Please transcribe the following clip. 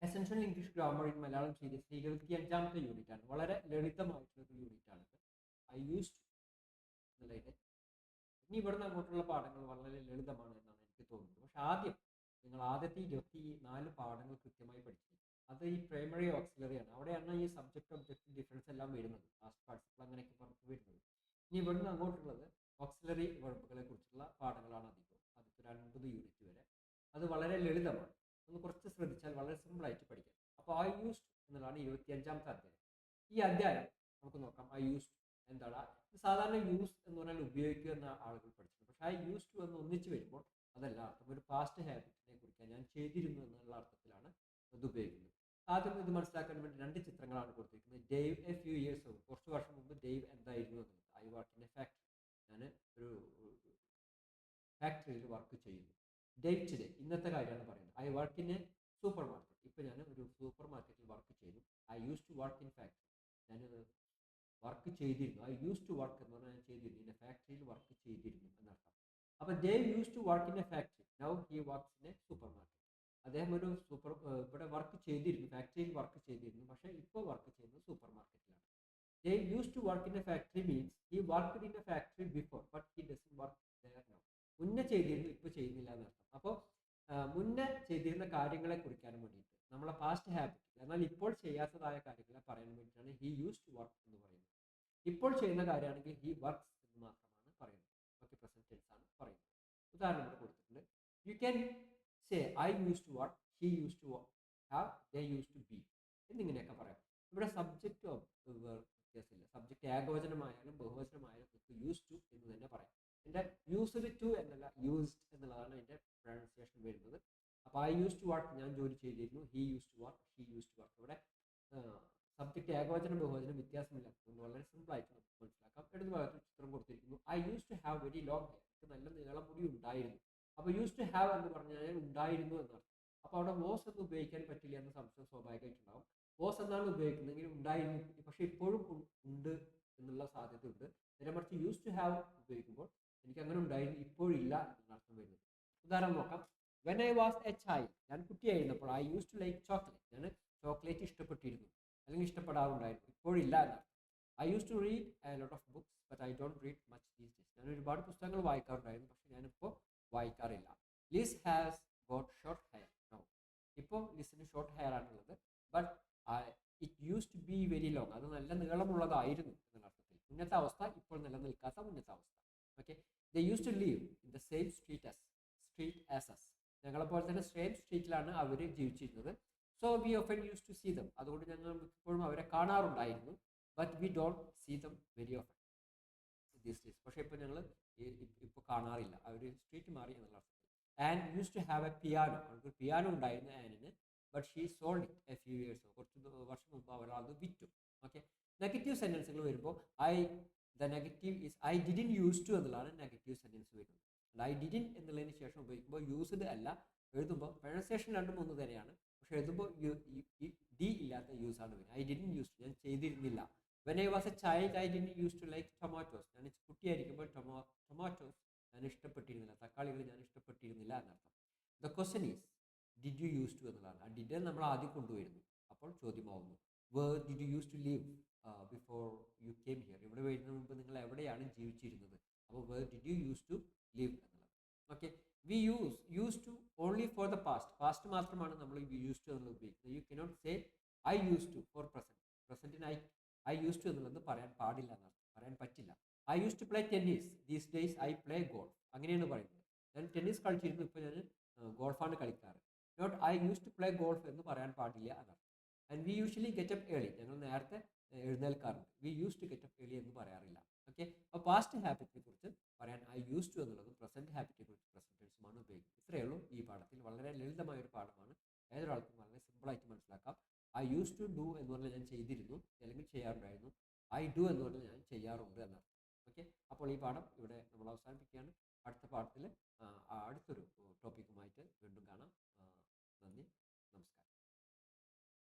Essential English grammar in Malayalam സീരീസിലെ 25ാമത്തെ unit ആണ്. വളരെ ലളിതമായിട്ടുള്ള ഒരു യൂണിറ്റ് ആണ്. ഐ യൂസ്ഡ് എന്നുള്ളതിന്റെ ഇനി ഇവിടുന്ന് അങ്ങോട്ടുള്ള പാഠങ്ങൾ വളരെ ലളിതമാണ് എന്നാണ് എനിക്ക് തോന്നുന്നത്. പക്ഷെ നിങ്ങൾ ആദ്യത്തെ 24 പാഠങ്ങൾ കൃത്യമായി പഠിച്ചിരിക്കും. അത് ഈ പ്രൈമറി ഓക്സിലറി ആണ്. അവിടെയാണ് ഈ സബ്ജക്ട് ഒബ്ജക്റ്റ് ഡിഫറൻസ് എല്ലാം വരുന്നത്, പാസ്റ്റ് പാർട്ടിസിപ്പിൾ അങ്ങനെയൊക്കെ പുറത്ത് വരുന്നത്. ഇനി ഇവിടുന്ന് അങ്ങോട്ടുള്ളത് ഓക്സിലറി വെർബുകളെ കുറിച്ചുള്ള പാഠങ്ങളാണ് അധികം, ആദ്യത്തെ 9 യൂണിറ്റ് വരെ. അത് വളരെ ലളിതമാണ്. ഒന്ന് കുറച്ച് ശ്രദ്ധിച്ചാൽ വളരെ സിമ്പിൾ ആയിട്ട് പഠിക്കാം. അപ്പോൾ ഐ യൂസ്ഡ് എന്നുള്ളതാണ് 25ാമത്തെ അധ്യായം. ഈ അധ്യായം നമുക്ക് നോക്കാം. ഐ യൂസ്ഡ് എന്താണ്? സാധാരണ യൂസ് എന്ന് പറഞ്ഞാൽ ഉപയോഗിക്കുക എന്ന ആളുകൾ പഠിച്ചിട്ടുണ്ട്. പക്ഷെ ഐ യൂസ് ടു എന്ന് ഒന്നിച്ച് വരുമ്പോൾ അതല്ല അർത്ഥം. ഒരു പാസ്റ്റ് ഹാബിറ്റിനെ കുറിക്കാൻ ഞാൻ ചെയ്തിരുന്നു എന്നുള്ള അർത്ഥത്തിലാണ് ഇത് ഉപയോഗിക്കുന്നത്. ആദ്യം ഇത് മനസ്സിലാക്കാൻ വേണ്ടി 2 ചിത്രങ്ങളാണ് കൊടുത്തിരിക്കുന്നത്. ഡേവ് എ ഫ്യൂ ഇയേഴ്സ് ആവും, കുറച്ച് വർഷം മുമ്പ് ഡേവ് എന്തായിരുന്നു എന്നുള്ളത്. I work in a factory, ഞാൻ ഒരു ഫാക്ടറിയിൽ വർക്ക് ചെയ്യുന്നു. ഡേവ് ടുഡേ ഇന്നത്തെ കാര്യമാണ് പറയുന്നത്. I work in a super market, ഇപ്പം ഞാൻ ഒരു സൂപ്പർ മാർക്കറ്റിൽ വർക്ക് ചെയ്യുന്നു. I use to work in factory, ഞാൻ വർക്ക് ചെയ്തിരുന്നു. ഐ യൂസ് ടു വർക്ക് എന്ന് പറഞ്ഞാൽ ഞാൻ ചെയ്തിരുന്നു. ഇൻ എ ഫാക്ടറിയിൽ വർക്ക് ചെയ്തിരുന്നു എന്നർത്ഥം. അപ്പോൾ Dave use to work in a factory, now he works in a super market. അദ്ദേഹം ഒരു ഇവിടെ വർക്ക് ചെയ്തിരുന്നു, ഫാക്ടറിയിൽ വർക്ക് ചെയ്തിരുന്നു. പക്ഷേ ഇപ്പോൾ വർക്ക് ചെയ്യുന്നത് സൂപ്പർ മാർക്കറ്റിലാണ്. Dave use to work in a factory means he worked in a factory before but he doesn't work there now. മുന്നേ ചെയ്തിരുന്നു, ഇപ്പോൾ ചെയ്യുന്നില്ല എന്നർത്ഥം. അപ്പോൾ മുന്നേ ചെയ്തിരുന്ന കാര്യങ്ങളെ കുറിക്കാൻ വേണ്ടിയിട്ട് നമ്മളെ പാസ്റ്റ് ഹാബിറ്റ്, എന്നാൽ ഇപ്പോൾ ചെയ്യാത്തതായ കാര്യങ്ങളെ പറയാൻ വേണ്ടിയിട്ടാണ് ഹി യൂസ് ടു വർക്ക് എന്ന് പറയുന്നത്. ഇപ്പോൾ ചെയ്യുന്ന കാര്യമാണെങ്കിൽ ഹി വർക്ക്സ് എന്ന് മാത്രമാണ് പറയുന്നത്. ഓക്കെ, പ്രസന്റ് ടെൻസ് ആണ് പറയുന്നത്. ഉദാഹരണം ഇവിടെ കൊടുത്തിട്ടുണ്ട്. You can say I use to work, he use to have, they used to be എന്നിങ്ങനെയൊക്കെ പറയാം. ഇവിടെ സബ്ജക്റ്റ് വ്യത്യാസമില്ല. സബ്ജക്റ്റ് ഏകവചനമായാലും ബഹുവചനമായാലും നമുക്ക് യൂസ് ടു എന്ന് തന്നെ പറയാം. എൻ്റെ യൂസ്ഡ് ടു എന്നല്ല, യൂസ്ഡ് എന്നുള്ളതാണ് എൻ്റെ പ്രൊനൗൺസിയേഷൻ വരുന്നത്. അപ്പോൾ ഐ യൂസ് ടു വർക്ക്, ഞാൻ ജോലി ചെയ്തിരുന്നു. He use to work, he use to work. ഇവിടെ സബ്ജക്റ്റ് ഏകവചനം ബഹുവചനം വ്യത്യാസമില്ലാത്തതുകൊണ്ട് വളരെ സിമ്പിൾ ആയിട്ട് നമുക്ക് മനസ്സിലാക്കാം. ഇടത് ഭാഗത്ത് ചിത്രം കൊടുത്തിരിക്കുന്നു. I use to have very long hair, എനിക്ക് നല്ല നീളം മുടി ഉണ്ടായിരുന്നു. അപ്പോൾ യൂസ് ടു ഹാവ് എന്ന് പറഞ്ഞാൽ ഉണ്ടായിരുന്നു എന്നർത്ഥം. അപ്പോൾ അവിടെ വോസ് എന്ന് ഉപയോഗിക്കാൻ പറ്റില്ല എന്ന സംശയം സ്വാഭാവികമായിട്ടുണ്ടാവും. വോസ് എന്നാണ് ഉപയോഗിക്കുന്നതെങ്കിൽ ഉണ്ടായിരുന്നു, പക്ഷെ ഇപ്പോഴും ഉണ്ട് എന്നുള്ള സാധ്യതയുണ്ട്. നേരെ മറിച്ച് യൂസ് ടു ഹാവ് ഉപയോഗിക്കുമ്പോൾ എനിക്ക് അങ്ങനെ ഉണ്ടായിരുന്നു, ഇപ്പോഴില്ല എന്നാണ് അർത്ഥം വരുന്നത്. ഉദാഹരണം നോക്കാം. When I was a child, ഞാൻ കുട്ടിയായിരുന്നപ്പോൾ I use to like chocolate, ഞാൻ ചോക്ലേറ്റ് ഇഷ്ടപ്പെട്ടിരുന്നു അല്ലെങ്കിൽ ഇഷ്ടപ്പെടാറുണ്ടായിരുന്നു, ഇപ്പോഴില്ല എന്നാണ്. I use to read a lot of books but I don't read much these days, ഞാൻ ഒരുപാട് പുസ്തകങ്ങൾ വായിക്കാറുണ്ടായിരുന്നു, പക്ഷെ ഞാനിപ്പോൾ വായിക്കാറില്ല. Liz has got short hair now, ഇപ്പോൾ ലിസിന് ഷോർട്ട് ഹെയർ ആണുള്ളത്. But it used to be very long, അത് നല്ല നീളമുള്ളതായിരുന്നു എന്നുള്ള അർത്ഥത്തിൽ. മുന്നത്തെ അവസ്ഥ ഇപ്പോൾ നിലനിൽക്കാത്ത മുന്നത്തെ അവസ്ഥ. Okay, they used to live in the same street as us, ഞങ്ങളെപ്പോലെ തന്നെ സെയിം സ്ട്രീറ്റിലാണ് അവർ ജീവിച്ചിരുന്നത്. So we often used to see them, അതുകൊണ്ട് ഞങ്ങൾ ഇപ്പോഴും അവരെ കാണാറുണ്ടായിരുന്നു. But we don't see them very often these days, പക്ഷേ ഇപ്പോൾ ഞങ്ങൾ ഇപ്പോൾ കാണാറില്ല, അവർ സ്ട്രീറ്റ് മാറി എന്നുള്ള അർത്ഥത്തിൽ. And used to have a piano, അവർക്ക് പിയാനോ ഉണ്ടായിരുന്നു ആനിന്. But she sold it a few years, കുറച്ച് വർഷം മുമ്പ് അവർ അത് വിറ്റു. ഓക്കെ, നെഗറ്റീവ് സെൻറ്റൻസുകൾ വരുമ്പോൾ the negative is I didn't use to എന്നുള്ളതാണ് നെഗറ്റീവ് സെൻറ്റൻസ് വരുന്നത്. ഐ ഡിഡിൻ എന്നുള്ളതിന് ശേഷം ഉപയോഗിക്കുമ്പോൾ യൂസ്ഡ് അല്ല, എഴുതുമ്പോൾ പ്രൊനൗൺസിയേഷൻ രണ്ടും ഒന്ന് തന്നെയാണ്, പക്ഷെ എഴുതുമ്പോൾ ഡി ഇല്ലാത്ത യൂസ് ആണ് വരുന്നത്. ഐ ഡിഡിൻ യൂസ് ടു, ഞാൻ ചെയ്തിരുന്നില്ല. When I was a child I didn't use to like tomatoes, ഞാൻ കുട്ടിയായിരിക്കുമ്പോൾ ടൊമാറ്റോസ് ഞാൻ ഇഷ്ടപ്പെട്ടിരുന്നില്ല, തക്കാളികൾ ഞാൻ ഇഷ്ടപ്പെട്ടിരുന്നില്ല എന്നർത്ഥം. The question is did you use to എന്നുള്ളതാണ്. ആ ഡിഡ് നമ്മൾ ആദ്യം കൊണ്ടുവരുന്നു, അപ്പോൾ ചോദ്യമാവുന്നു. Where did you use to live before you came here, ഇവിടെ വരുന്നതിന് മുമ്പ് നിങ്ങൾ എവിടെയാണ് ജീവിച്ചിരുന്നത്. അപ്പോൾ where did you use to live എന്നുള്ളത്. Okay, we use to only for the past മാത്രമാണ് നമ്മൾ യൂസ് ടു എന്നുള്ളത് ഉപയോഗിക്കുന്നത്. You cannot say I use to for പ്രസന്റിന് ഐ യൂസ് ടു എന്നുള്ളത് പറയാൻ പാടില്ല എന്നാണ്, പറയാൻ പറ്റില്ല. I use to play tennis these days I play golf, അങ്ങനെയാണ് പറയുന്നത്. ഞാൻ ടെന്നീസ് കളിച്ചിരുന്നു, ഇപ്പോൾ ഞാൻ ഗോൾഫാണ് കളിക്കാറ്. Not I use to play golf എന്ന് പറയാൻ പാടില്ല എന്നാണ്. And we usually get up early, ഞങ്ങൾ നേരത്തെ എഴുന്നേൽക്കാറുണ്ട്. We use to get up early എന്ന് പറയാറില്ല. ഓക്കെ, അപ്പോൾ പാസ്റ്റ് ഹാബിറ്റിനെ കുറിച്ച് പറയാൻ ഐ യൂസ് ടു എന്നുള്ളതും പ്രസന്റ് ഹാബിറ്റിനെ കുറിച്ച് പ്രസന്റ് ടെൻസുമാണ് ഉപയോഗിക്കുന്നത്. ഇത്രയേ ഉള്ളൂ ഈ പാഠത്തിൽ. വളരെ ലളിതമായ ഒരു പാഠമാണ്, ഏതൊരാൾക്കും വളരെ സിമ്പിളായിട്ട് മനസ്സിലാക്കാം. ഐ യൂസ് ടു ഡു എന്ന് പറഞ്ഞാൽ ഞാൻ ചെയ്തിരുന്നു അല്ലെങ്കിൽ ചെയ്യാറുണ്ടായിരുന്നു. ഐ ഡു എന്ന് പറഞ്ഞാൽ ഞാൻ ചെയ്യാറുണ്ട് എന്നാണ്. ഓക്കെ, അപ്പോൾ ഈ പാഠം ഇവിടെ നമ്മൾ അവസാനിപ്പിക്കുകയാണ്. അടുത്ത പാഠത്തിൽ അടുത്തൊരു ടോപ്പിക്കുമായിട്ട് വീണ്ടും കാണാം. നന്ദി, നമസ്കാരം.